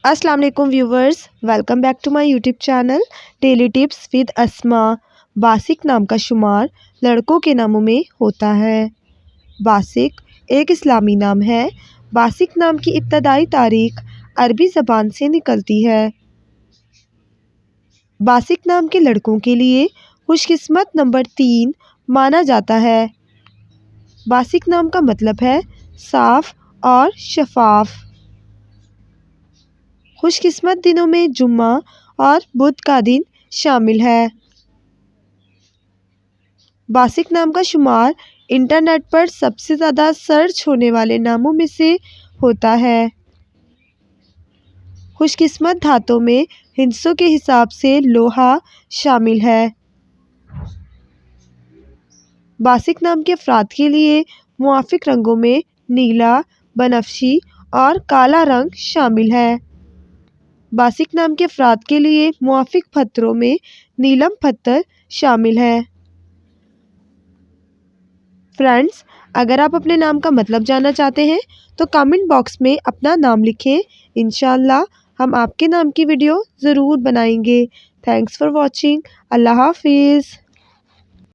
अस्सलाम वालेकुम viewers, welcome back to my YouTube channel daily tips with Asma. बासिक नाम का शुमार लड़कों के नामों में होता है। बासिक एक इस्लामी नाम है। बासिक नाम की इब्तदाई तारीख अरबी ज़बान से निकलती है। बासिक नाम के लड़कों के लिए खुशकिस्मत नंबर 3 माना जाता है। बासिक नाम का मतलब है साफ और शफाफ। खुशकिस्मत दिनों में जुम्मा और बुध का दिन शामिल है। बासिक नाम का शुमार इंटरनेट पर सबसे ज़्यादा सर्च होने वाले नामों में से होता है। खुशकिस्मत धातों में हिस्सों के हिसाब से लोहा शामिल है। बासिक नाम के अफराद के लिए मुआफिक रंगों में नीला, बनफशी और काला रंग शामिल है। बासिक नाम के अफराद के लिए मुआफिक पत्थरों में नीलम पत्थर शामिल है। फ्रेंड्स, अगर आप अपने नाम का मतलब जानना चाहते हैं तो कमेंट बॉक्स में अपना नाम लिखें। इंशाअल्लाह हम आपके नाम की वीडियो ज़रूर बनाएंगे। Thanks for watching. अल्लाह हाफिज़।